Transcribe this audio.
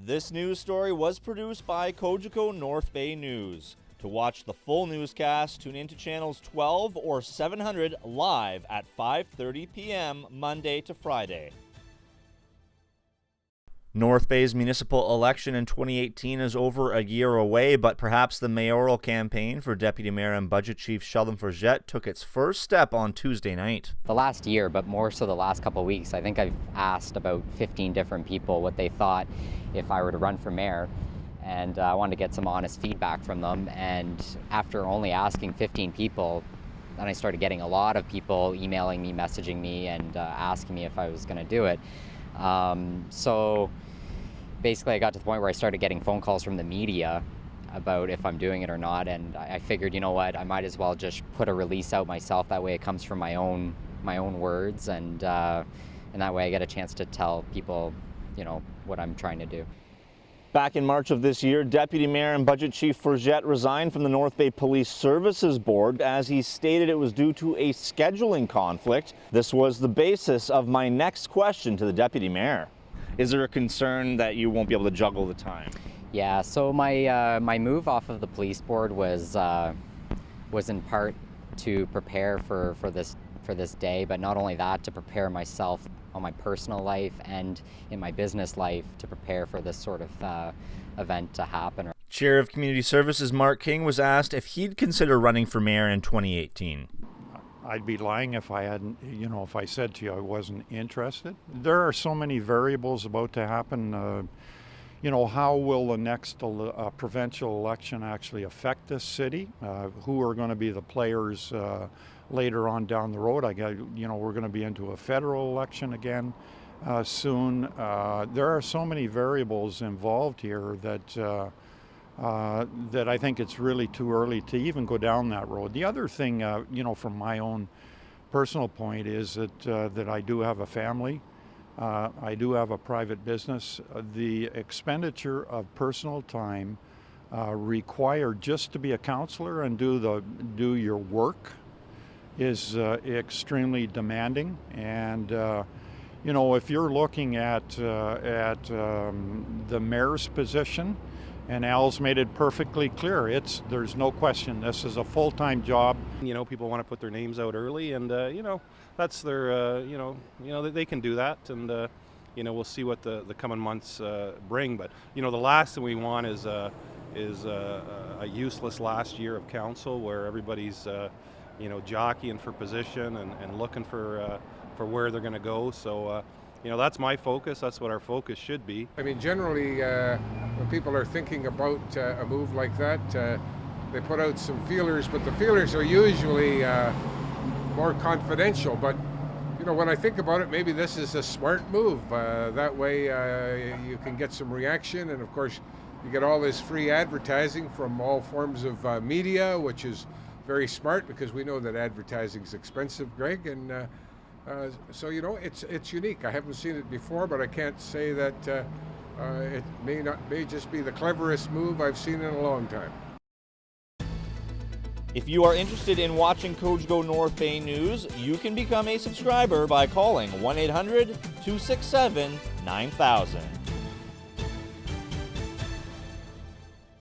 This news story was produced by Cogeco North Bay News. To watch the full newscast, tune into channels 12 or 700 live at 5:30 p.m. Monday to Friday. North Bay's municipal election in 2018 is over a year away, but perhaps the mayoral campaign for Deputy Mayor and Budget Chief Sheldon Forget took its first step on Tuesday night. The last year, but more so the last couple of weeks, I think I've asked about 15 different people what they thought if I were to run for mayor, and I wanted to get some honest feedback from them. And after only asking 15 people, then I started getting a lot of people emailing me, messaging me, and asking me if I was going to do it. So basically I got to the point where I started getting phone calls from the media about if I'm doing it or not, and I figured, you know what, I might as well just put a release out myself. That way it comes from my own words, and that way I get a chance to tell people, you know, what I'm trying to do. Back in March of this year, Deputy Mayor and Budget Chief Forget resigned from the North Bay Police Services Board as he stated it was due to a scheduling conflict. This was the basis of my next question to the Deputy Mayor. Is there a concern that you won't be able to juggle the time? Yeah, so my move off of the police board was in part to prepare for this day, but not only that, to prepare myself on my personal life and in my business life to prepare for this sort of event to happen. Chair of Community Services Mark King was asked if he'd consider running for mayor in 2018. I'd be lying if I hadn't, you know, if I said to you I wasn't interested. There are so many variables about to happen. You know, how will the next provincial election actually affect this city? Who are going to be the players later on down the road? You know, we're going to be into a federal election again soon. There are so many variables involved here that that I think it's really too early to even go down that road. The other thing, you know, from my own personal point is that I do have a family. I do have a private business. The expenditure of personal time required just to be a counselor and do your work is extremely demanding. And you know, if you're looking at the mayor's position, and Al's made it perfectly clear, there's no question this is a full-time job. You know, people want to put their names out early, and you know, that's their you know they can do that, and you know, we'll see what the coming months bring. But you know, the last thing we want is a useless last year of council where everybody's you know, jockeying for position and looking for where they're going to go. So you know, that's my focus. That's what our focus should be. I mean, generally, when people are thinking about a move like that, they put out some feelers, but the feelers are usually more confidential. But you know, when I think about it, maybe this is a smart move. That way, you can get some reaction, and of course, you get all this free advertising from all forms of media, which is very smart because we know that advertising is expensive, Greg, and so you know, it's unique. I haven't seen it before, but I can't say that it may just be the cleverest move I've seen in a long time. If you are interested in watching Cogeco North Bay News, you can become a subscriber by calling 1-800-267-9000.